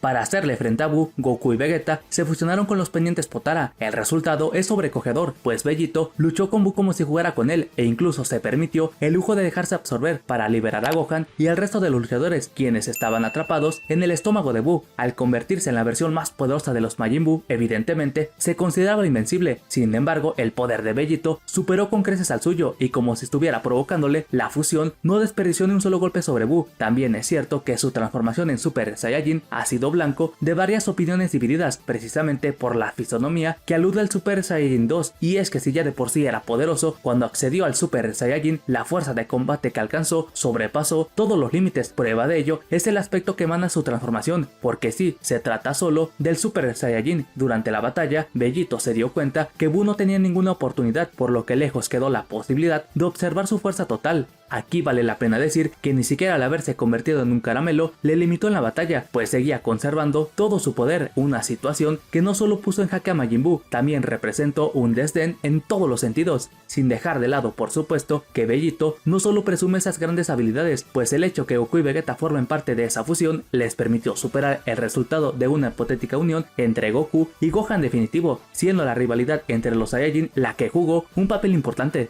Para hacerle frente a Buu, Goku y Vegeta se fusionaron con los pendientes Potara. El resultado es sobrecogedor, pues Bellito luchó con Buu como si jugara con él e incluso se permitió el lujo de dejarse absorber para liberar a Gohan y al resto de los luchadores, quienes estaban atrapados en el estómago de Buu. Al convertirse en la versión más poderosa de los Majin Buu, evidentemente se consideraba invencible. Sin embargo, el poder de Bellito superó con creces al suyo y como si estuviera provocándole la fusión, no desperdició ni un solo golpe sobre Buu. También es cierto que su transformación en Super Saiyajin ha sido blanco de varias opiniones divididas, precisamente por la fisonomía que alude al Super Saiyajin 2, y es que si ya de por sí era poderoso, cuando accedió al Super Saiyajin, la fuerza de combate que alcanzó sobrepasó todos los límites. Prueba de ello es el aspecto que emana su transformación, porque sí, se trata solo del Super Saiyajin. Durante la batalla, Bellito se dio cuenta que Buu no tenía ninguna oportunidad, por lo que lejos quedó la posibilidad de observar su fuerza total. Aquí vale la pena decir que ni siquiera al haberse convertido en un caramelo le limitó en la batalla, pues seguía conservando todo su poder, una situación que no solo puso en jaque a Majin Buu, también representó un desdén en todos los sentidos, sin dejar de lado por supuesto que Bellito no solo presume esas grandes habilidades, pues el hecho que Goku y Vegeta formen parte de esa fusión les permitió superar el resultado de una hipotética unión entre Goku y Gohan definitivo, siendo la rivalidad entre los Saiyajin la que jugó un papel importante.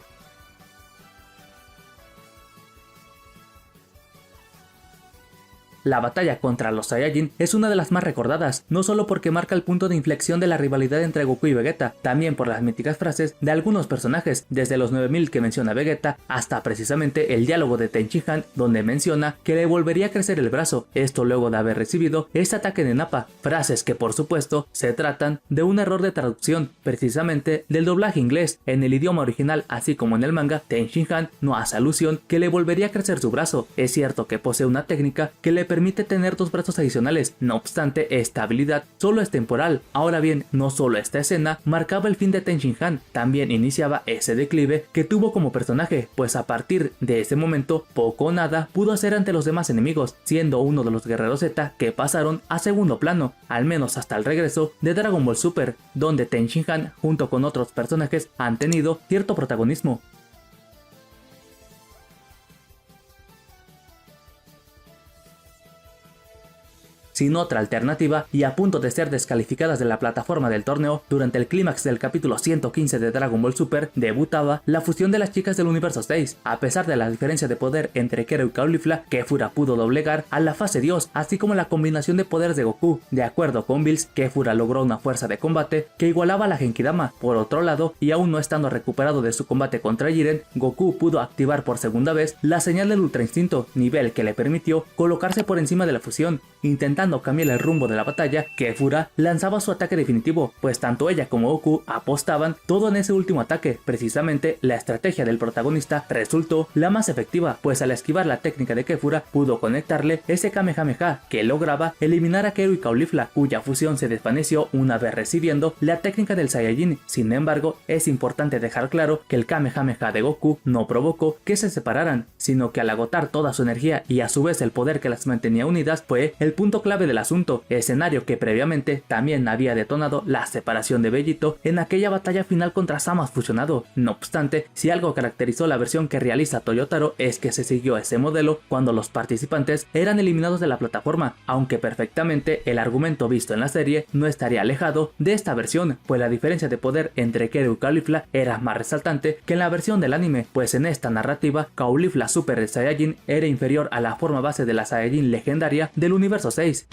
La batalla contra los Saiyajin es una de las más recordadas, no solo porque marca el punto de inflexión de la rivalidad entre Goku y Vegeta, también por las míticas frases de algunos personajes, desde los 9000 que menciona Vegeta, hasta precisamente el diálogo de Tenshinhan, donde menciona que le volvería a crecer el brazo, esto luego de haber recibido este ataque de Nappa, frases que por supuesto se tratan de un error de traducción, precisamente del doblaje inglés. En el idioma original, así como en el manga, Tenshinhan no hace alusión que le volvería a crecer su brazo. Es cierto que posee una técnica que le permite tener dos brazos adicionales, no obstante esta habilidad solo es temporal. Ahora bien, no solo esta escena marcaba el fin de Tenshinhan, también iniciaba ese declive que tuvo como personaje, pues a partir de ese momento poco o nada pudo hacer ante los demás enemigos, siendo uno de los guerreros Z que pasaron a segundo plano, al menos hasta el regreso de Dragon Ball Super, donde Tenshinhan junto con otros personajes han tenido cierto protagonismo. Sin otra alternativa y a punto de ser descalificadas de la plataforma del torneo, durante el clímax del capítulo 115 de Dragon Ball Super debutaba la fusión de las chicas del universo 6. A pesar de la diferencia de poder entre Kero y Caulifla, Kefura pudo doblegar a la fase Dios, así como la combinación de poderes de Goku. De acuerdo con Bills, Kefura logró una fuerza de combate que igualaba a la Genkidama. Por otro lado, y aún no estando recuperado de su combate contra Jiren, Goku pudo activar por segunda vez la señal del Ultra Instinto, nivel que le permitió colocarse por encima de la fusión. Intentando cambiar el rumbo de la batalla, Kefura lanzaba su ataque definitivo, pues tanto ella como Goku apostaban todo en ese último ataque. Precisamente la estrategia del protagonista resultó la más efectiva, pues al esquivar la técnica de Kefura pudo conectarle ese Kamehameha que lograba eliminar a Kero y Caulifla, cuya fusión se desvaneció una vez recibiendo la técnica del Saiyajin. Sin embargo, es importante dejar claro que el Kamehameha de Goku no provocó que se separaran, sino que al agotar toda su energía y a su vez el poder que las mantenía unidas fue el punto clave del asunto, escenario que previamente también había detonado la separación de Bellito en aquella batalla final contra Zamasu fusionado. No obstante, si algo caracterizó la versión que realiza Toyotaro es que se siguió ese modelo cuando los participantes eran eliminados de la plataforma, aunque perfectamente el argumento visto en la serie no estaría alejado de esta versión, pues la diferencia de poder entre Kero y Caulifla era más resaltante que en la versión del anime, pues en esta narrativa Caulifla Super Saiyajin era inferior a la forma base de la Saiyajin legendaria del universo 6.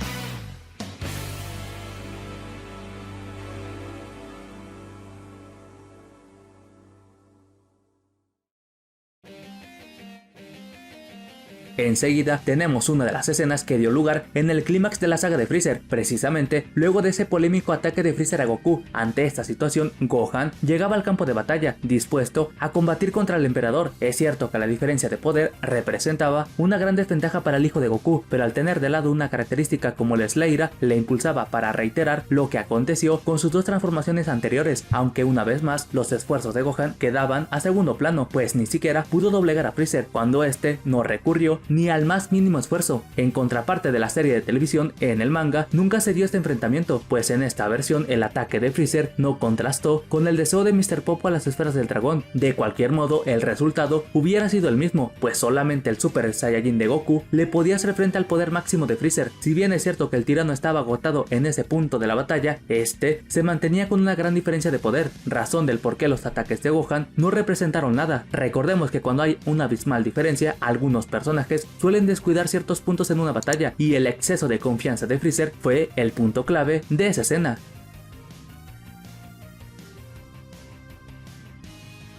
Enseguida tenemos una de las escenas que dio lugar en el clímax de la saga de Freezer, precisamente luego de ese polémico ataque de Freezer a Goku. Ante esta situación, Gohan llegaba al campo de batalla, dispuesto a combatir contra el emperador. Es cierto que la diferencia de poder representaba una gran desventaja para el hijo de Goku, pero al tener de lado una característica como la Slayer, le impulsaba para reiterar lo que aconteció con sus dos transformaciones anteriores, aunque una vez más los esfuerzos de Gohan quedaban a segundo plano, pues ni siquiera pudo doblegar a Freezer cuando este no recurrió ni al más mínimo esfuerzo. En contraparte de la serie de televisión, en el manga nunca se dio este enfrentamiento, pues en esta versión el ataque de Freezer no contrastó con el deseo de Mr. Popo a las esferas del dragón. De cualquier modo, el resultado hubiera sido el mismo, pues solamente el Super Saiyajin de Goku le podía hacer frente al poder máximo de Freezer. Si bien es cierto que el tirano estaba agotado en ese punto de la batalla, este se mantenía con una gran diferencia de poder, razón del por qué los ataques de Gohan no representaron nada. Recordemos que cuando hay una abismal diferencia, algunos personajes suelen descuidar ciertos puntos en una batalla, y el exceso de confianza de Freezer fue el punto clave de esa escena.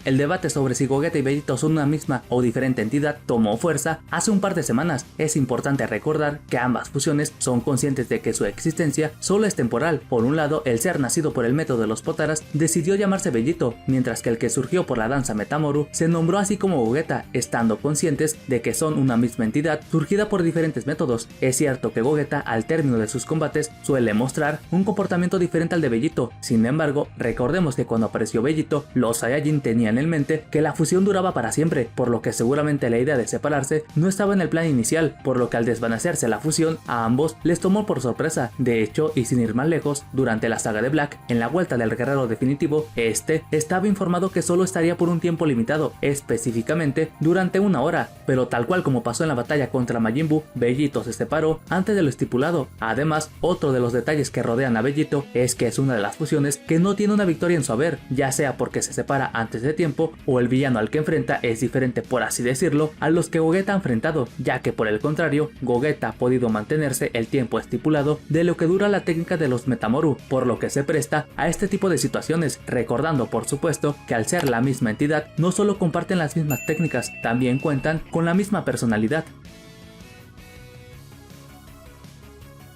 El debate sobre si Gogeta y Vegito son una misma o diferente entidad tomó fuerza hace un par de semanas. Es importante recordar que ambas fusiones son conscientes de que su existencia solo es temporal. Por un lado, el ser nacido por el método de los Potaras decidió llamarse Vegito, mientras que el que surgió por la danza Metamoru se nombró así como Gogeta, estando conscientes de que son una misma entidad surgida por diferentes métodos. Es cierto que Gogeta al término de sus combates suele mostrar un comportamiento diferente al de Vegito. Sin embargo, recordemos que cuando apareció Vegito, los Saiyajin tenían en mente que la fusión duraba para siempre, por lo que seguramente la idea de separarse no estaba en el plan inicial, por lo que al desvanecerse la fusión a ambos les tomó por sorpresa. De hecho, y sin ir más lejos, durante la saga de Black, en la vuelta del guerrero definitivo, este estaba informado que solo estaría por un tiempo limitado, específicamente durante 1 hora, pero tal cual como pasó en la batalla contra Majin Buu, Vegito se separó antes de lo estipulado. Además, otro de los detalles que rodean a Vegito es que es una de las fusiones que no tiene una victoria en su haber, ya sea porque se separa antes de tiempo o el villano al que enfrenta es diferente, por así decirlo, a los que Gogeta ha enfrentado, ya que por el contrario, Gogeta ha podido mantenerse el tiempo estipulado de lo que dura la técnica de los Metamoru, por lo que se presta a este tipo de situaciones, recordando por supuesto que al ser la misma entidad no solo comparten las mismas técnicas, también cuentan con la misma personalidad.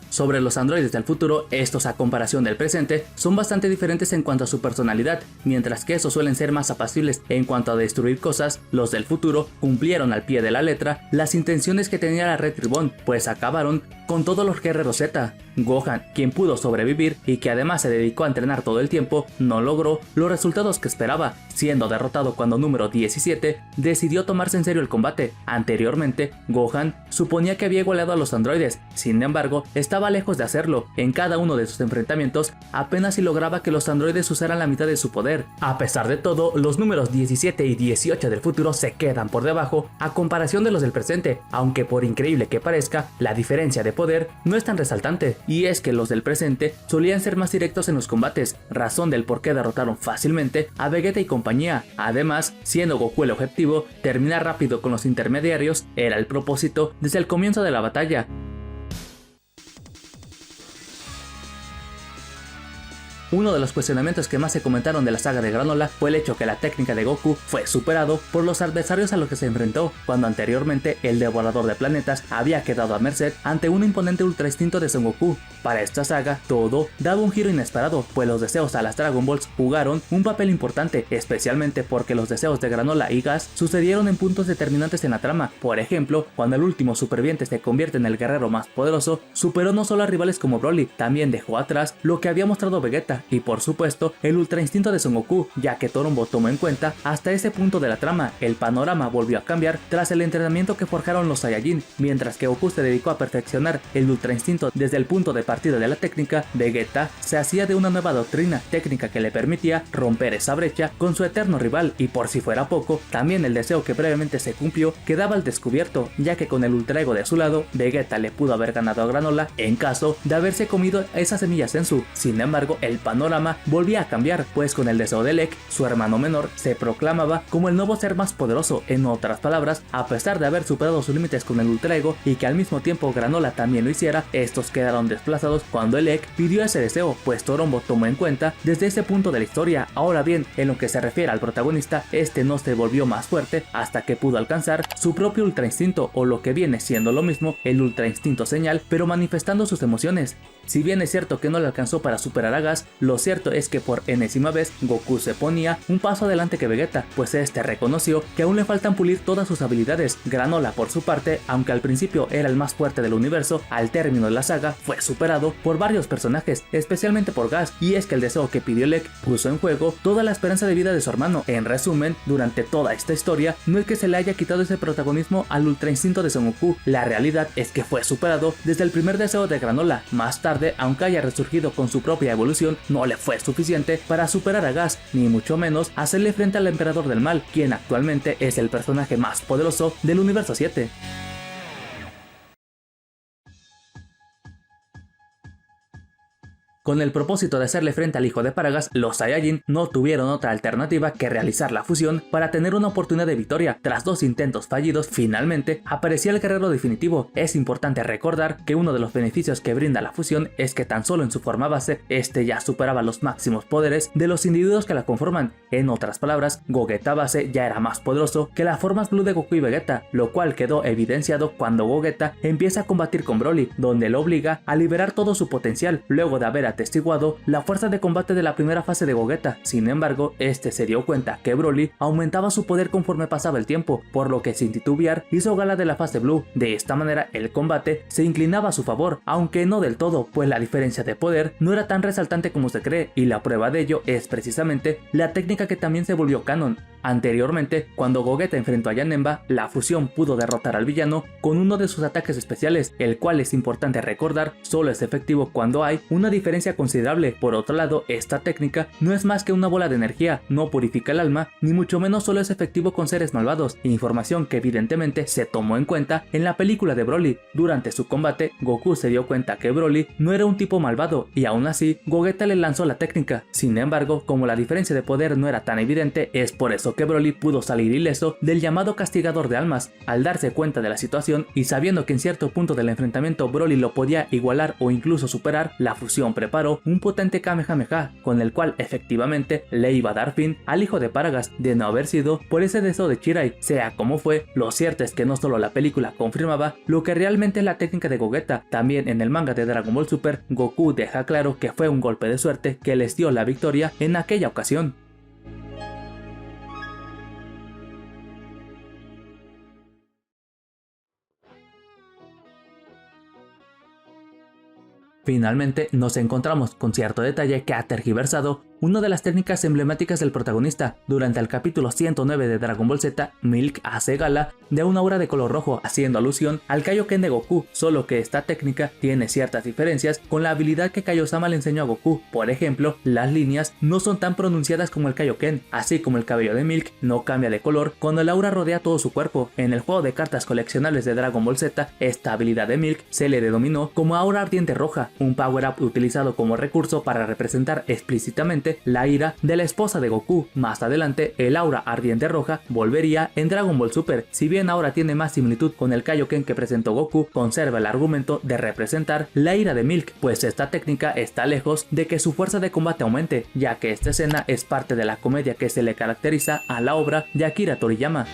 Sobre los androides del futuro, estos a comparación del presente son bastante diferentes en cuanto a su personalidad. Mientras que esos suelen ser más apacibles en cuanto a destruir cosas, los del futuro cumplieron al pie de la letra las intenciones que tenía la Red Ribbon, pues acabaron con todos los guerreros Z. Gohan, quien pudo sobrevivir y que además se dedicó a entrenar todo el tiempo, no logró los resultados que esperaba, siendo derrotado cuando número 17 decidió tomarse en serio el combate. Anteriormente, Gohan suponía que había igualado a los androides, sin embargo, estaba lejos de hacerlo. En cada uno de sus enfrentamientos, apenas si lograba que los androides usaran la mitad de su poder. A pesar de todo, los números 17 y 18 del futuro se quedan por debajo a comparación de los del presente, aunque por increíble que parezca, la diferencia de poder no es tan resaltante. Y es que los del presente solían ser más directos en los combates, razón del por qué derrotaron fácilmente a Vegeta y compañía. Además, siendo Goku el objetivo, terminar rápido con los intermediarios era el propósito desde el comienzo de la batalla. Uno de los cuestionamientos que más se comentaron de la saga de Granola fue el hecho que la técnica de Goku fue superado por los adversarios a los que se enfrentó, cuando anteriormente el devorador de planetas había quedado a merced ante un imponente ultra instinto de Son Goku. Para esta saga, todo daba un giro inesperado, pues los deseos a las Dragon Balls jugaron un papel importante, especialmente porque los deseos de Granola y Gas sucedieron en puntos determinantes en la trama. Por ejemplo, cuando el último superviviente se convierte en el guerrero más poderoso, superó no solo a rivales como Broly, también dejó atrás lo que había mostrado Vegeta, y por supuesto el ultra instinto de Son Goku, ya que Torombo tomó en cuenta hasta ese punto de la trama. El panorama volvió a cambiar tras el entrenamiento que forjaron los Saiyajin. Mientras que Goku se dedicó a perfeccionar el ultra instinto desde el punto de partida de la técnica, Vegeta se hacía de una nueva doctrina, técnica que le permitía romper esa brecha con su eterno rival, y por si fuera poco, también el deseo que previamente se cumplió quedaba al descubierto, ya que con el ultra ego de su lado, Vegeta le pudo haber ganado a Granola en caso de haberse comido esa semilla Senzu. Sin embargo, el panorama volvía a cambiar, pues con el deseo de Lek, su hermano menor, se proclamaba como el nuevo ser más poderoso. En otras palabras, a pesar de haber superado sus límites con el ultra ego y que al mismo tiempo Granola también lo hiciera, estos quedaron desplazados cuando el Lek pidió ese deseo, pues Torombo tomó en cuenta desde ese punto de la historia. Ahora bien, en lo que se refiere al protagonista, este no se volvió más fuerte hasta que pudo alcanzar su propio ultra instinto, o lo que viene siendo lo mismo, el ultra instinto señal, pero manifestando sus emociones. Si bien es cierto que no le alcanzó para superar a Gas, Lo cierto es que por enésima vez Goku se ponía un paso adelante que Vegeta, pues este reconoció que aún le faltan pulir todas sus habilidades. Granola, por su parte, aunque al principio era el más fuerte del universo, al término de la saga fue superado por varios personajes, especialmente por Gas, y es que el deseo que pidió Lek puso en juego toda la esperanza de vida de su hermano. En resumen, durante toda esta historia, no es que se le haya quitado ese protagonismo al ultra instinto de Son Goku, la realidad es que fue superado desde el primer deseo de Granola. Más tarde, aunque haya resurgido con su propia evolución, no le fue suficiente para superar a Gas, ni mucho menos hacerle frente al Emperador del Mal, quien actualmente es el personaje más poderoso del universo 7. Con el propósito de hacerle frente al hijo de Paragas, los Saiyajin no tuvieron otra alternativa que realizar la fusión para tener una oportunidad de victoria. Tras 2 intentos fallidos, finalmente aparecía el guerrero definitivo. Es importante recordar que uno de los beneficios que brinda la fusión es que tan solo en su forma base, este ya superaba los máximos poderes de los individuos que la conforman. En otras palabras, Gogeta base ya era más poderoso que las formas Blue de Goku y Vegeta, lo cual quedó evidenciado cuando Gogeta empieza a combatir con Broly, donde lo obliga a liberar todo su potencial, luego de haber atestiguado la fuerza de combate de la primera fase de Gogeta. Sin embargo, este se dio cuenta que Broly aumentaba su poder conforme pasaba el tiempo, por lo que sin titubear hizo gala de la fase Blue. De esta manera el combate se inclinaba a su favor, aunque no del todo, pues la diferencia de poder no era tan resaltante como se cree, y la prueba de ello es precisamente la técnica que también se volvió canon. Anteriormente, cuando Gogeta enfrentó a Janemba, la fusión pudo derrotar al villano con uno de sus ataques especiales, el cual es importante recordar, solo es efectivo cuando hay una diferencia considerable. Por otro lado, esta técnica no es más que una bola de energía, no purifica el alma, ni mucho menos solo es efectivo con seres malvados, información que evidentemente se tomó en cuenta en la película de Broly. Durante su combate, Goku se dio cuenta que Broly no era un tipo malvado, y aún así, Gogeta le lanzó la técnica. Sin embargo, como la diferencia de poder no era tan evidente, es por eso que Broly pudo salir ileso del llamado castigador de almas. Al darse cuenta de la situación y sabiendo que en cierto punto del enfrentamiento Broly lo podía igualar o incluso superar, la fusión preparó un potente Kamehameha, con el cual efectivamente le iba a dar fin al hijo de Paragas, de no haber sido por ese deseo de Chirai. Sea como fue, lo cierto es que no solo la película confirmaba lo que realmente es la técnica de Gogeta, también en el manga de Dragon Ball Super, Goku deja claro que fue un golpe de suerte que les dio la victoria en aquella ocasión. Finalmente nos encontramos con cierto detalle que ha tergiversado una de las técnicas emblemáticas del protagonista. Durante el capítulo 109 de Dragon Ball Z, Milk hace gala de una aura de color rojo, haciendo alusión al Kaioken de Goku, solo que esta técnica tiene ciertas diferencias con la habilidad que Kaiosama le enseñó a Goku. Por ejemplo, las líneas no son tan pronunciadas como el Kaioken, así como el cabello de Milk no cambia de color cuando el aura rodea todo su cuerpo. En el juego de cartas coleccionables de Dragon Ball Z, esta habilidad de Milk se le denominó como aura ardiente roja, un power-up utilizado como recurso para representar explícitamente la ira de la esposa de Goku. Más adelante, el aura ardiente roja volvería en Dragon Ball Super. Si bien ahora tiene más similitud con el Kaioken que presentó Goku, conserva el argumento de representar la ira de Milk, pues esta técnica está lejos de que su fuerza de combate aumente, ya que esta escena es parte de la comedia que se le caracteriza a la obra de Akira Toriyama.